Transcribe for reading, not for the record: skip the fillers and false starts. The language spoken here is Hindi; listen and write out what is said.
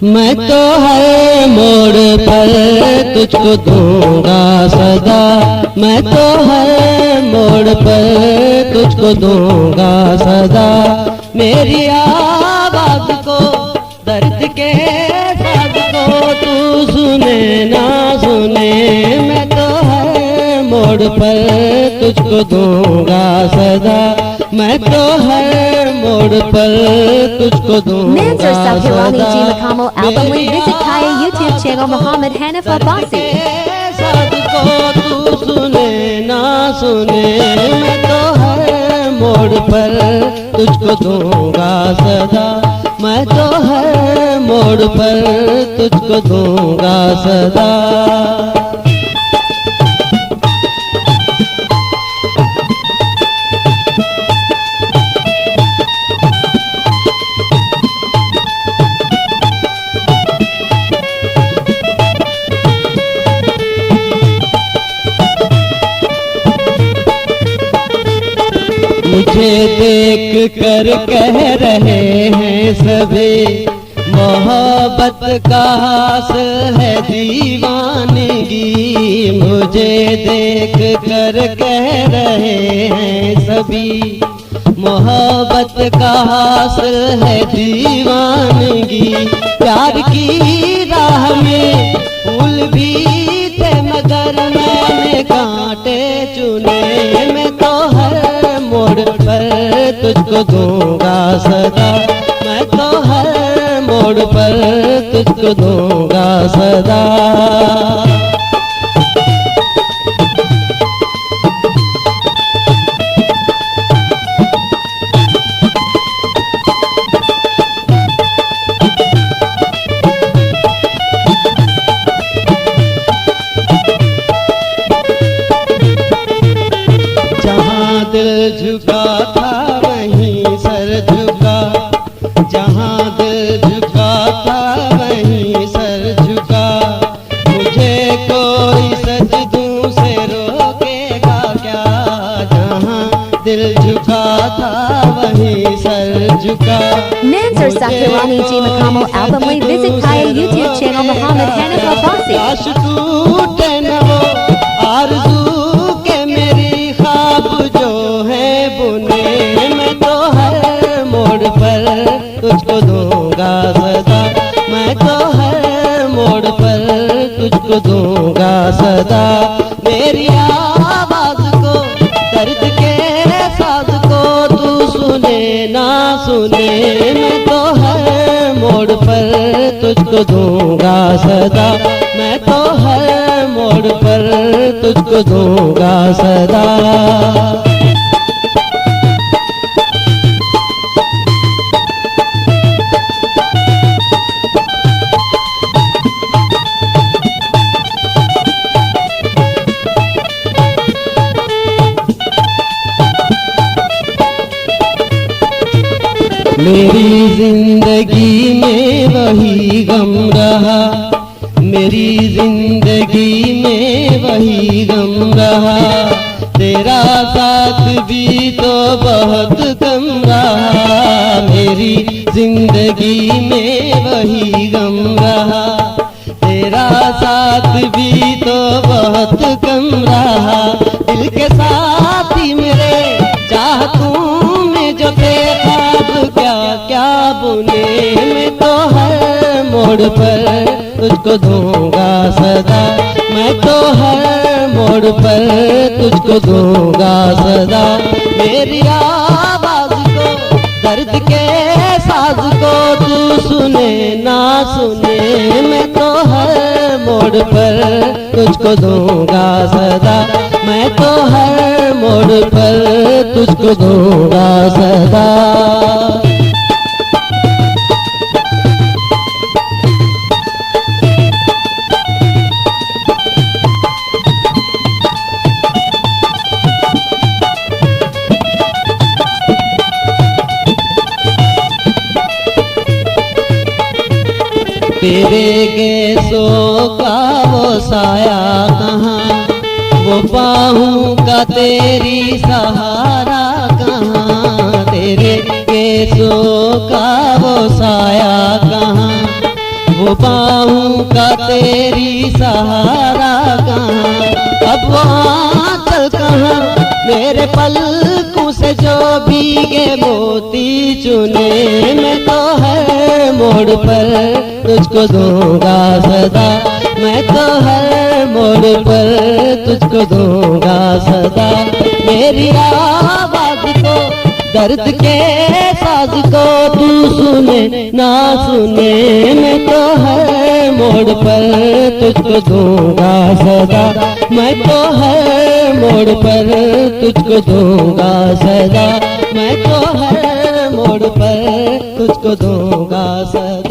मैं तो हर मोड़ पर तुझको दूंगा सदा। मैं तो हर मोड़ पर तुझको दूंगा सदा। मेरी आवाज को दर्द के साथ को तू सुने ना सुने। मैं तो हर मोड़ पर तुझको दूंगा सदा। मैं तो हर मोड़ पर तुझको दूंगा Mansur Sakirani G. सदा। Makamal album link visit Kaya YouTube channel Muhammad Hanif Abbasi. साथ को तू सुने ना सुने। मैं तो हर मोड़ पर तुझको दूंगा सदा। मैं तो हर मोड़ पर तुझको दूंगा सदा। मुझे देख कर कह रहे हैं सभी मोहब्बत का हासिल है दीवानगी। मुझे देख कर कह रहे हैं सभी मोहब्बत का हासिल है दीवानगी। प्यार की राह में फूल भी थे मगर मैंने कांटे चुने। मैं तो हर मोड़ पर तुझको दूंगा सदा। मैं तो हर मोड़ पर तुझको दूंगा सदा। दिल झुका था वहीं सर झुका। जहाँ दिल झुका था वहीं सर झुका। मुझे कोई सजदों से रोकेगा क्या। जहाँ दिल झुका था वहीं सर झुका। Mansur Sakirani G. Makamal album link visit Kaya YouTube channel Muhammad Hanif Abbasi. आश टूटे न वो आरज़ू के मेरी ख्वाब जो है बुने। मैं तो हर मोड़ पर तुझको दूंगा सदा। मैं तो हर मोड़ पर तुझको दूंगा सदा। मेरी आवाज को दर्द के साथ को तू सुने ना सुने। मैं तो हर मोड़ पर तुझको दूंगा सदा। मैं तो हर मोड़ पर तुझको दूंगा सदा। मेरी जिंदगी में वही गम रहा। मेरी जिंदगी में वही गम रहा। तेरा साथ भी तो बहुत कम रहा। मेरी जिंदगी में वही गम रहा। तेरा साथ भी तो बहुत कम रहा। दिल के साथी मेरे चाहतों में जो थे ख्वाब क्या क्या बुने। मैं तो हर मोड़ पर तुझको दूंगा सदा। मैं तो हर मोड़ पर तुझको दूंगा सदा। मेरी आवाज को दर्द के साज को तू सुने ना सुने। मैं तो हर मोड़ पर तुझको दूंगा सदा। मैं तो हर मोड़ पर तुझको दूंगा सदा। तेरे गैसों का वो साया कहाँ। वो बाहों का तेरी सहारा कहाँ। तेरे गैसों का वो साया कहाँ। वो बाहों का तेरी सहारा कहाँ, अब वो आंचल कहाँ, मेरे पलकों से जो भीगे मोती चुने। मैं तो हर मोड़ पर तुझको दूंगा सदा, मैं तो हर मोड़ पर तुझको दूंगा सदा। मेरी आवाज को, दर्द के साज को तू सुने ना सुने, मैं तो हर मोड़ पर तुझको दूंगा सदा, मैं तो हर मोड़ पर तुझको दूंगा सदा, मैं तो हर मोड़ पर तुझको दूंगा सदा।